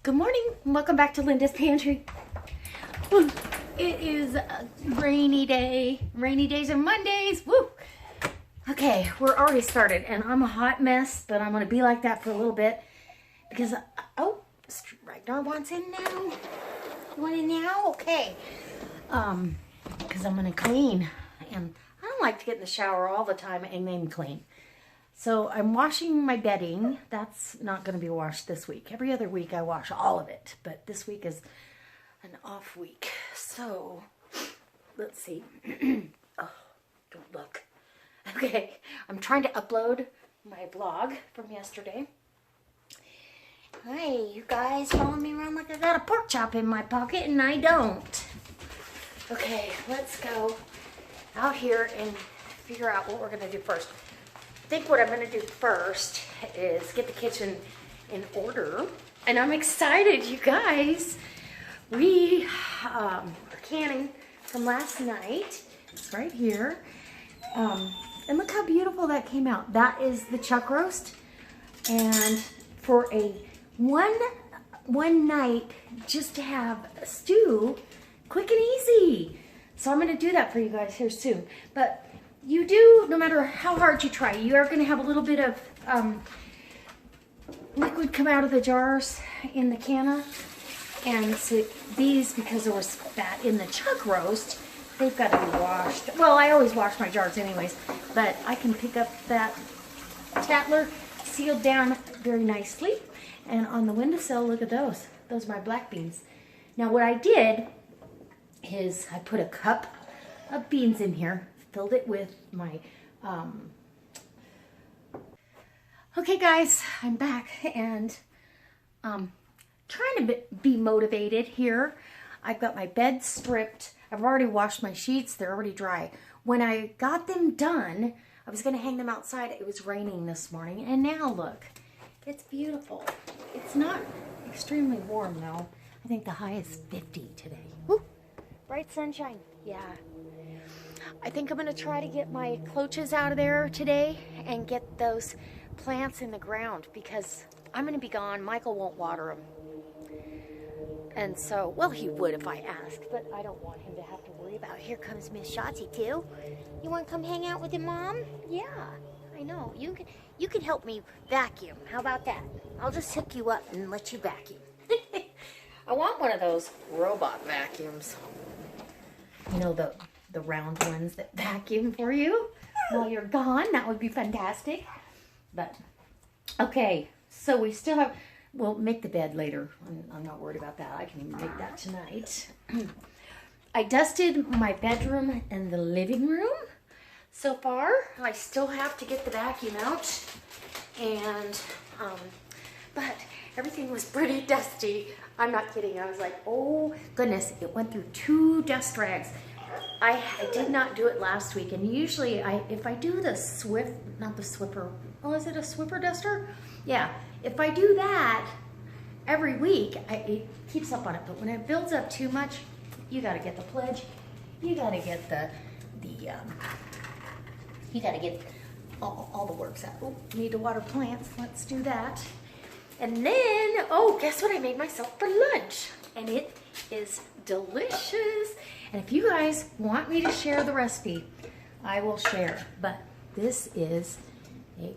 Good morning. Welcome back to Linda's Pantry. It is a rainy day. Rainy days are Mondays. Woo! Okay, we're already started, and I'm a hot mess, but I'm going to be like that for a little bit because, Ragnar wants in now. You want in now? Okay. Because I'm going to clean, and I don't like to get in the shower all the time and then clean. So I'm washing my bedding. That's not going to be washed this week. Every other week I wash all of it, but this week is an off week. So let's see. Oh, don't look. Okay, I'm trying to upload my vlog from yesterday. Hi, you guys following me around like I got a pork chop in my pocket, and I don't. Okay, let's go out here and figure out what we're going to do first. I think what I'm going to do first is get the kitchen in order. And I'm excited, you guys. We are canning from last night. It's right here. And look how beautiful that came out. That is the chuck roast. And for a one night, just to have a stew, quick and easy. So I'm going to do that for you guys here soon. But you do, no matter how hard you try, you are going to have a little bit of liquid come out of the jars in the canna. And so these, because there was fat in the chuck roast, they've got to be washed. Well, I always wash my jars anyways, but I can pick up that Tatler sealed down very nicely. And on the windowsill, look at those. Those are my black beans. Now what I did is I put a cup of beans in here, filled it with my, okay guys, I'm back and trying to be motivated here. I've got my bed stripped. I've already washed my sheets. They're already dry. When I got them done, I was going to hang them outside. It was raining this morning, and now look, it's beautiful. It's not extremely warm though. I think the high is 50 today. Woo! Bright sunshine. Yeah. I think I'm going to try to get my cloches out of there today and get those plants in the ground because I'm going to be gone. Michael won't water them. And so, well, he would if I asked, but I don't want him to have to worry about. Here comes Miss Shotzi too. You want to come hang out with your mom? Yeah, I know. You can help me vacuum. How about that? I'll just hook you up and let you vacuum. I want one of those robot vacuums. You know, the round ones that vacuum for you while you're gone. That would be fantastic. But, okay, so we still have, we'll make the bed later. I'm not worried about that. I can even make that tonight. I dusted my bedroom and the living room so far. I still have to get the vacuum out. And, but everything was pretty dusty. I'm not kidding. I was like, oh goodness, it went through 2 dust rags. I did not do it last week, and usually if I do the not the Swiffer, oh, is it a Swiffer duster? Yeah, if I do that every week, it keeps up on it, but when it builds up too much, you gotta get the pledge, you gotta get you gotta get all the works out. Oh, need to water plants, let's do that. And then, oh, guess what I made myself for lunch? And it is delicious. And if you guys want me to share the recipe, I will share. But this is a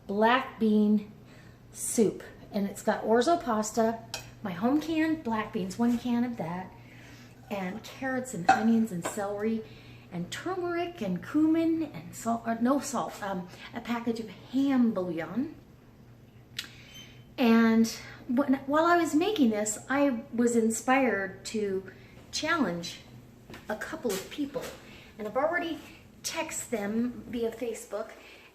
black bean soup. And it's got orzo pasta, my home canned black beans, 1 can of that, and carrots and onions and celery, and turmeric and cumin and salt, no salt, a package of ham bouillon. And while I was making this, I was inspired to challenge a couple of people. And I've already texted them via Facebook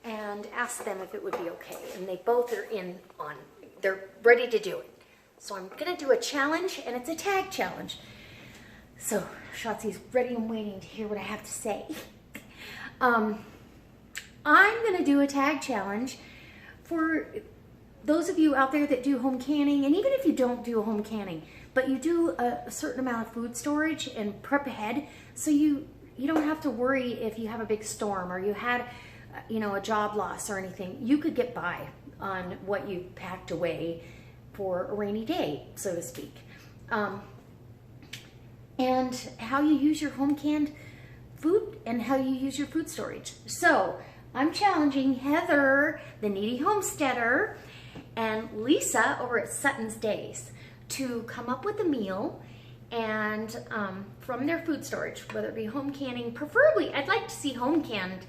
and asked them if it would be okay. And they both are they're ready to do it. So I'm gonna do a challenge, and it's a tag challenge. So Shotzi's ready and waiting to hear what I have to say. I'm gonna do a tag challenge for those of you out there that do home canning, and even if you don't do home canning, but you do a certain amount of food storage and prep ahead, so you don't have to worry if you have a big storm or you had, a job loss or anything. You could get by on what you packed away for a rainy day, so to speak. And how you use your home canned food and how you use your food storage. So I'm challenging Heather, the Needy Homesteader, and Lisa over at Sutton's Days to come up with a meal and from their food storage, whether it be home canning. Preferably, I'd like to see home canned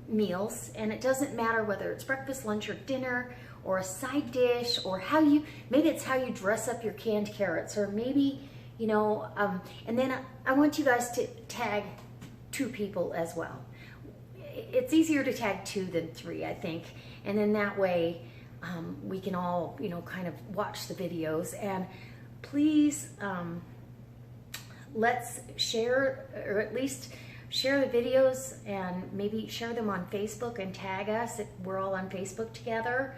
meals, and it doesn't matter whether it's breakfast, lunch, or dinner, or a side dish, or maybe it's how you dress up your canned carrots, or maybe, you know, and then I want you guys to tag 2 people as well. It's easier to tag 2 than 3, I think, and then that way we can all, you know, kind of watch the videos. And please, let's share, or at least share the videos, and maybe share them on Facebook and tag us if we're all on Facebook together.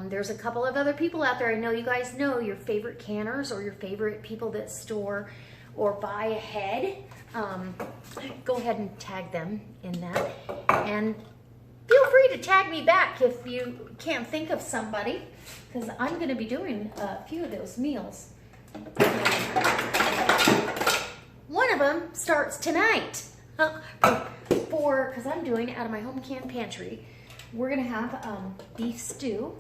There's a couple of other people out there. I know you guys know your favorite canners or your favorite people that store or buy ahead. Go ahead and tag them in that. And feel free to tag me back if you can't think of somebody, because I'm going to be doing a few of those meals. One of them starts tonight. Because I'm doing it out of my home canned pantry. We're going to have beef stew,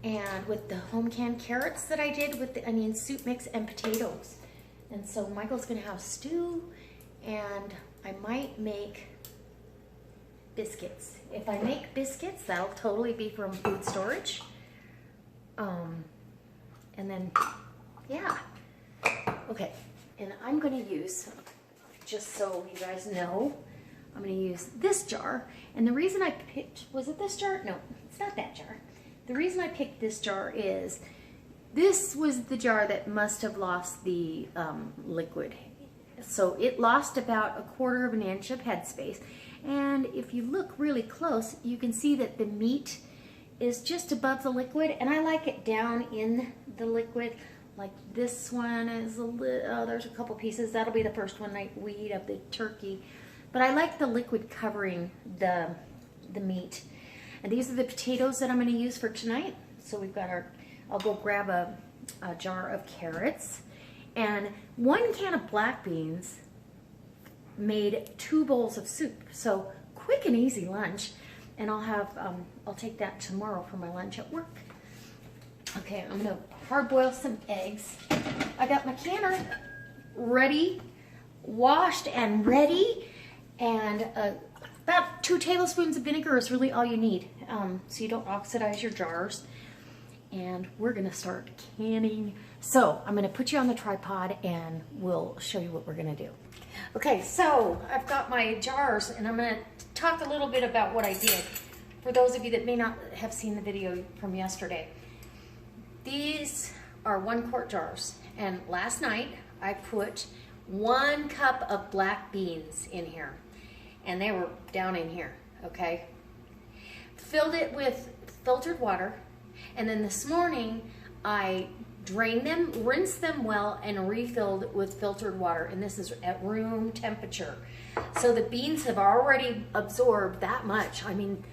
and with the home canned carrots that I did with the onion soup mix and potatoes. And so Michael's going to have stew, and I might make biscuits. If I make biscuits, that'll totally be from food storage. And then, yeah. Okay, and I'm going to use, just so you guys know, I'm going to use this jar. And the reason I picked, was it this jar? No, it's not that jar. The reason I picked this jar is, this was the jar that must have lost the liquid. So it lost about 1/4 of an inch of headspace. And if you look really close, you can see that the meat is just above the liquid. And I like it down in the liquid. Like this one is a little, oh, there's a couple pieces. That'll be the first one we eat of the turkey. But I like the liquid covering the meat. And these are the potatoes that I'm going to use for tonight. So we've got our, I'll go grab a jar of carrots. And 1 can of black beans made 2 bowls of soup. So quick and easy lunch. And I'll take that tomorrow for my lunch at work. Okay, I'm going to hard boil some eggs. I got my canner ready, washed and ready. And about 2 tablespoons of vinegar is really all you need, so you don't oxidize your jars. And we're gonna start canning. So I'm gonna put you on the tripod and we'll show you what we're gonna do. Okay, so I've got my jars, and I'm gonna talk a little bit about what I did for those of you that may not have seen the video from yesterday. These are 1 quart jars, and last night I put 1 cup of black beans in here. And they were down in here, okay? Filled it with filtered water, and then this morning I drained them, rinsed them well, and refilled with filtered water. And this is at room temperature. So the beans have already absorbed that much. I mean,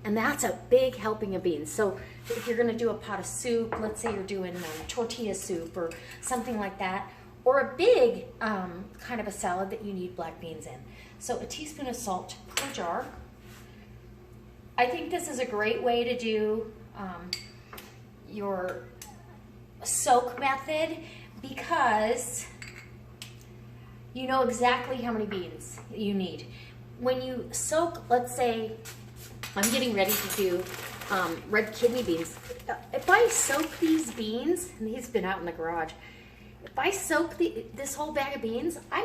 and that's a big helping of beans. So if you're gonna do a pot of soup, let's say you're doing tortilla soup or something like that, or a big kind of a salad that you need black beans in. So a teaspoon of salt per jar. I think this is a great way to do your soak method, because you know exactly how many beans you need. When you soak, let's say I'm getting ready to do red kidney beans. If I soak these beans, and these have been out in the garage, if I soak this whole bag of beans, I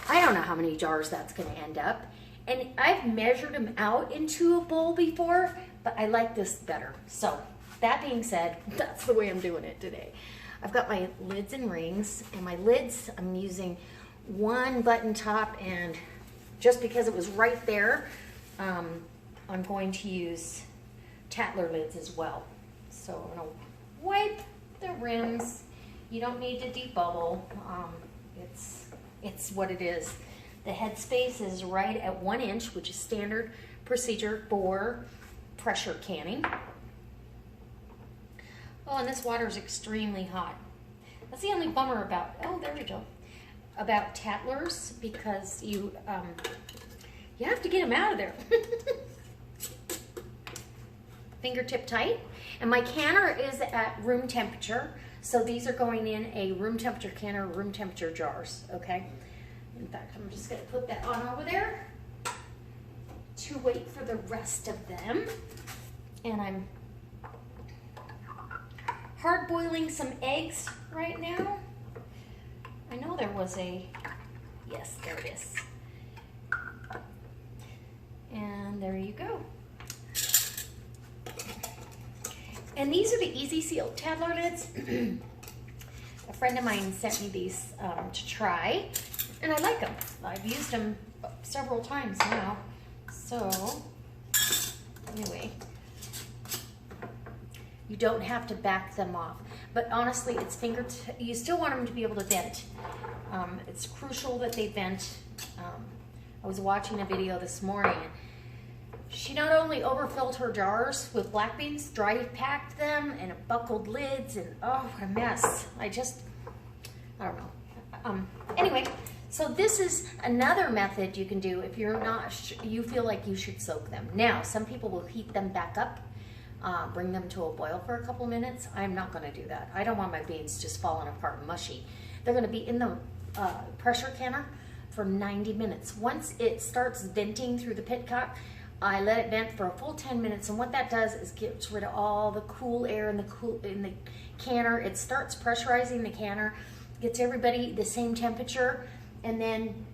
don't know how many jars that's going to end up. And I've measured them out into a bowl before, but I like this better. So that being said, that's the way I'm doing it today. I've got my lids and rings, and my lids, I'm using 1 button top, and just because it was right there, I'm going to use Tatler lids as well. So I'm going to wipe the rims. You don't need to debubble. It's what it is. The headspace is right at 1 inch, which is standard procedure for pressure canning. Oh, and this water is extremely hot. That's the only bummer about, oh, there we go, about tattlers, because you have to get them out of there. Fingertip tight. And my canner is at room temperature. So these are going in a room temperature canner, room temperature jars, okay? In fact, I'm just gonna put that on over there to wait for the rest of them. And I'm hard boiling some eggs right now. I know there was yes, there it is. And there you go. And these are the Easy Seal Tattler lids. A friend of mine sent me these to try, and I like them. I've used them several times now. So, anyway, you don't have to back them off. But honestly, it's you still want them to be able to vent. It's crucial that they vent. I was watching a video this morning. She not only overfilled her jars with black beans, dry packed them, and buckled lids, and oh, what a mess. I don't know. Anyway, so this is another method you can do if you're not, you feel like you should soak them. Now, some people will heat them back up, bring them to a boil for a couple minutes. I'm not gonna do that. I don't want my beans just falling apart and mushy. They're gonna be in the pressure canner for 90 minutes. Once it starts venting through the pitcock, I let it vent for a full 10 minutes, and what that does is gets rid of all the cool air in the canner. It starts pressurizing the canner, gets everybody the same temperature, and then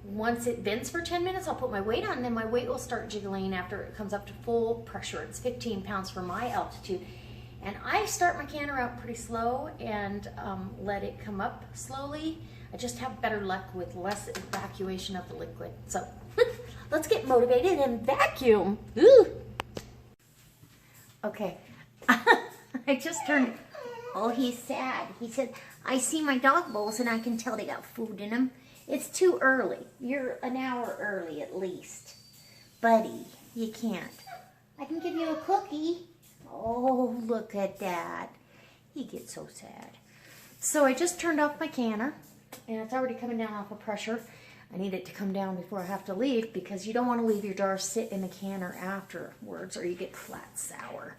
once it vents for 10 minutes, I'll put my weight on, and then my weight will start jiggling after it comes up to full pressure. It's 15 pounds for my altitude. And I start my canner out pretty slow and let it come up slowly. I just have better luck with less evacuation of the liquid. So let's get motivated and vacuum. Ooh. Okay, I just turned, oh, he's sad. He said, I see my dog bowls and I can tell they got food in them. It's too early. You're an hour early at least. Buddy, you can't. I can give you a cookie. Oh, look at that. He gets so sad. So I just turned off my canner, and it's already coming down off of pressure. I need it to come down before I have to leave, because you don't want to leave your jar sit in the canner afterwards or you get flat sour.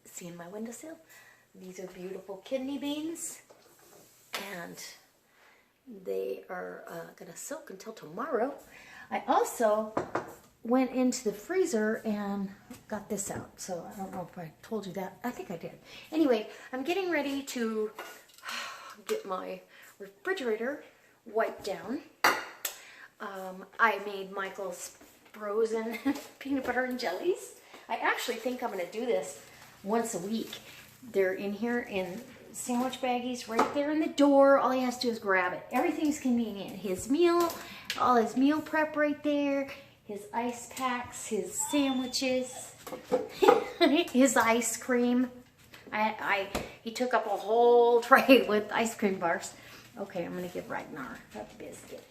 See in my windowsill? These are beautiful kidney beans, and they are going to soak until tomorrow. I also went into the freezer and got this out. So I don't know if I told you that. I think I did. Anyway, I'm getting ready to get my refrigerator wiped down. I made Michael's frozen peanut butter and jellies. I actually think I'm going to do this once a week. They're in here in sandwich baggies right there in the door. All he has to do is grab it. Everything's convenient. His meal, all his meal prep right there. His ice packs, his sandwiches, his ice cream. He took up a whole tray with ice cream bars. Okay, I'm gonna give Ragnar a biscuit.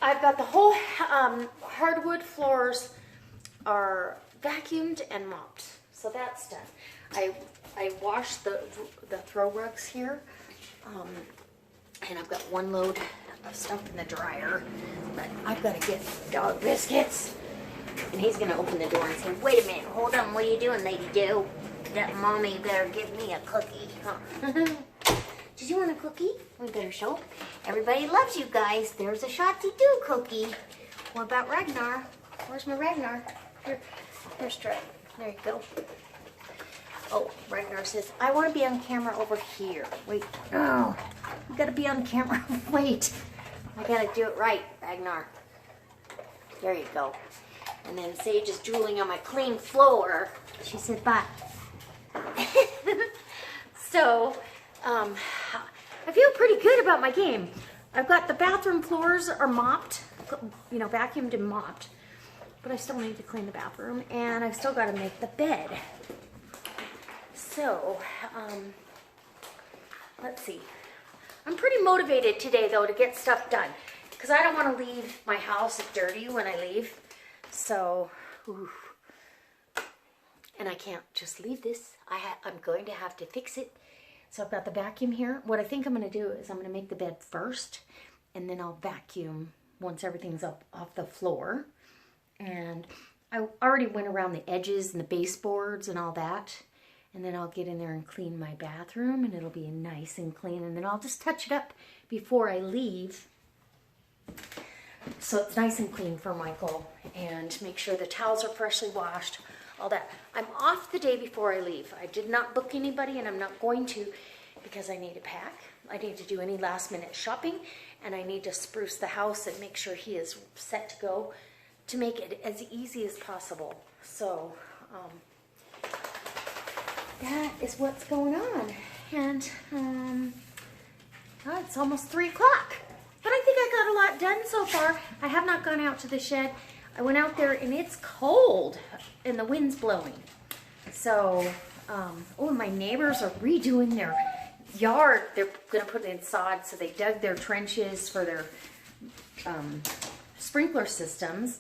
I've got the whole hardwood floors are vacuumed and mopped, so that's done. I washed the throw rugs here, and I've got one load of stuff in the dryer, but I've got to get dog biscuits. And he's going to open the door and say, wait a minute, hold on, what are you doing, Lady Doe? That mommy better give me a cookie. Huh? Did you want a cookie? We better show. Everybody loves you guys. There's a Shotzi Doo cookie. What about Ragnar? Where's my Ragnar? Here's Trey. There you go. Oh, Ragnar says, I want to be on camera over here. Wait. Oh, you got to be on camera. Wait. I got to do it right, Ragnar. There you go. And then Sage is drooling on my clean floor. She said, bye. So, I feel pretty good about my game. I've got the bathroom floors are mopped, you know, vacuumed and mopped. But I still need to clean the bathroom, and I've still got to make the bed. So, let's see. I'm pretty motivated today, though, to get stuff done, because I don't want to leave my house dirty when I leave. So, Ooh. And I can't just leave this. I'm going to have to fix it. So I've got the vacuum here. What I think I'm going to do is I'm going to make the bed first, and then I'll vacuum once everything's up off the floor. And I already went around the edges and the baseboards and all that. And then I'll get in there and clean my bathroom, and it'll be nice and clean. And then I'll just touch it up before I leave, so it's nice and clean for Michael, and make sure the towels are freshly washed, all that. I'm off the day before I leave. I did not book anybody, and I'm not going to, because I need to pack. I need to do any last minute shopping, and I need to spruce the house and make sure he is set to go, to make it as easy as possible. So that is what's going on. And God, it's almost 3 o'clock. But I think I got a lot done so far. I have not gone out to the shed. I went out there and it's cold and the wind's blowing. So, oh, my neighbors are redoing their yard. They're going to put it in sod, so they dug their trenches for their sprinkler systems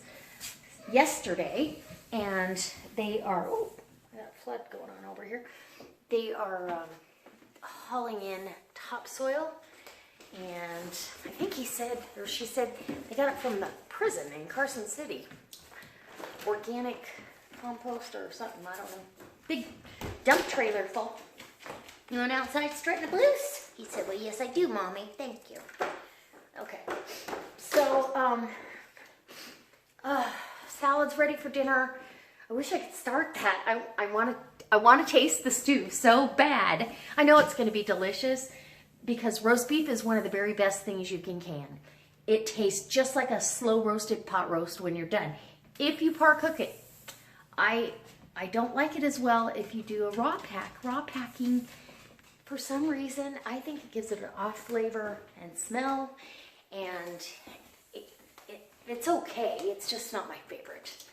yesterday. And they are, oh, I got a flood going on over here. They are hauling in topsoil. And I think he said, or she said, they got it from the prison in Carson City. Organic compost or something, I don't know. Big dump trailer full. You want outside strutting the blues? He said, well, yes, I do, Mommy. Thank you. Okay. So, salad's ready for dinner. I wish I could start that. I want to taste the stew so bad. I know it's going to be delicious, because roast beef is one of the very best things you can. It tastes just like a slow roasted pot roast when you're done. If you par cook it, I don't like it as well if you do a raw pack. Raw packing, for some reason, I think it gives it an off flavor and smell, and it's okay. It's just not my favorite.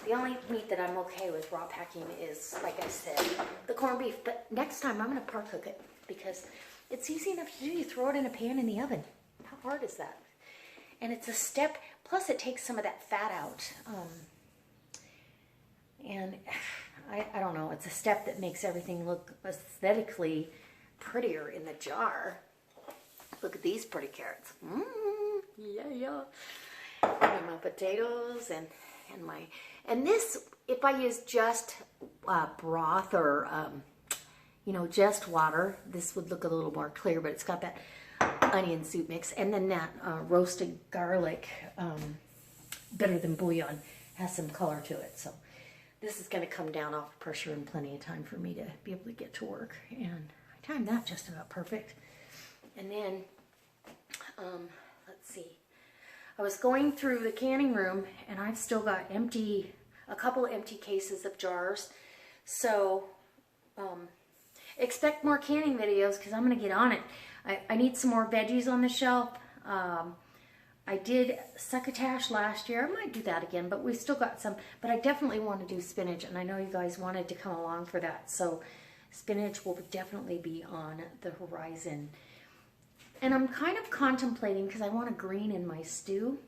The only meat that I'm okay with raw packing is, like I said, the corned beef. But next time I'm going to par cook it, because it's easy enough to do. You throw it in a pan in the oven. How hard is that? And it's a step, plus it takes some of that fat out. And I don't know, it's a step that makes everything look aesthetically prettier in the jar. Look at these pretty carrots. Yeah. And my potatoes and this, if I use just broth or just water, this would look a little more clear, but it's got that onion soup mix, and then that roasted garlic, better than bouillon, has some color to it. So this is going to come down off pressure in plenty of time for me to be able to get to work, and I timed that just about perfect. And then, let's see, I was going through the canning room, and I've still got a couple empty cases of jars, so expect more canning videos, because I'm going to get on it. I need some more veggies on the shelf. I did succotash last year. I might do that again, but we still got some. But I definitely want to do spinach, and I know you guys wanted to come along for that. So spinach will definitely be on the horizon. And I'm kind of contemplating, because I want a green in my stew,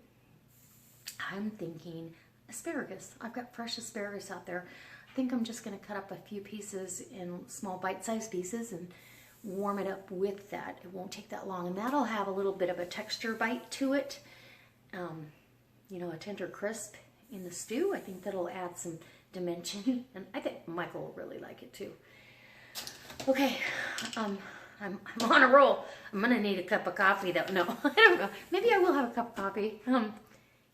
I'm thinking asparagus. I've got fresh asparagus out there. I think I'm just going to cut up a few pieces in small bite-sized pieces and warm it up with that. It won't take that long, and that'll have a little bit of a texture bite to it. A tender crisp in the stew. I think that'll add some dimension, and I think Michael will really like it too. Okay, I'm on a roll. I'm gonna need a cup of coffee though. No, I don't know. Maybe I will have a cup of coffee.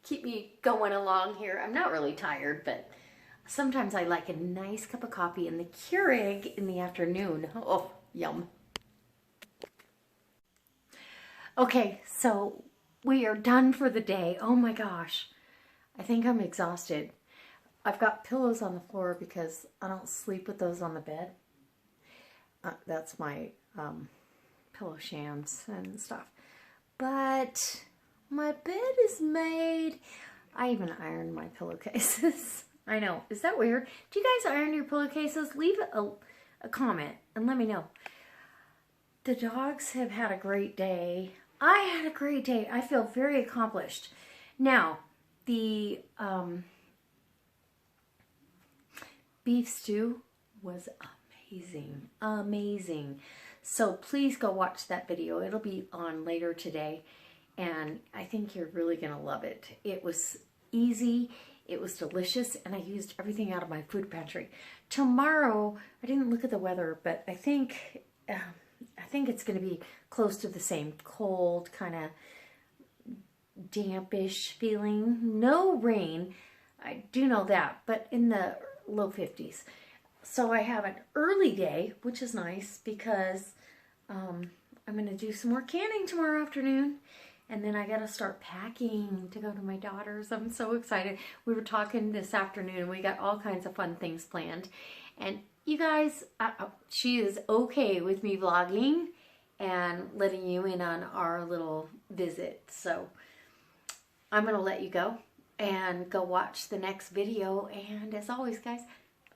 Keep me going along here. I'm not really tired, but sometimes I like a nice cup of coffee in the Keurig in the afternoon. Oh, yum. Okay, so we are done for the day. Oh my gosh. I think I'm exhausted. I've got pillows on the floor because I don't sleep with those on the bed. That's my pillow shams and stuff. But my bed is made. I even ironed my pillowcases. I know. Is that weird? Do you guys iron your pillowcases? Leave a comment and let me know. The dogs have had a great day. I had a great day. I feel very accomplished. Now, the beef stew was amazing, amazing. So please go watch that video. It'll be on later today, and I think you're really gonna love it. It was easy, it was delicious, and I used everything out of my food pantry. Tomorrow, I didn't look at the weather, but I think it's gonna be close to the same, cold, kind of dampish feeling. No rain, I do know that, but in the low 50s. So I have an early day, which is nice because I'm going to do some more canning tomorrow afternoon. And then I got to start packing to go to my daughter's. I'm so excited. We were talking this afternoon. We got all kinds of fun things planned. And you guys, she is okay with me vlogging and letting you in on our little visit. So I'm going to let you go and go watch the next video. And as always, guys,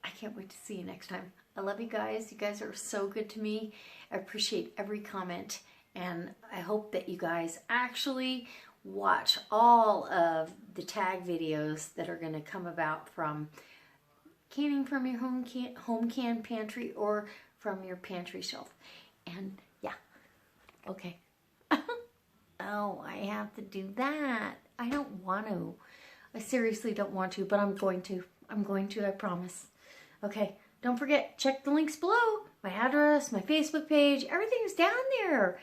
I can't wait to see you next time. I love you guys. You guys are so good to me. I appreciate every comment. And I hope that you guys actually watch all of the tag videos that are going to come about from canning from your home can pantry or from your pantry shelf. And yeah, okay. Oh, I have to do that. I don't want to. I seriously don't want to, but I'm going to. I'm going to, I promise. Okay, don't forget, check the links below. My address, my Facebook page, everything's down there.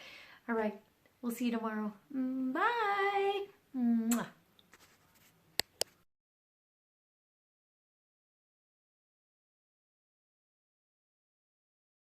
All right, we'll see you tomorrow. Bye. Mwah.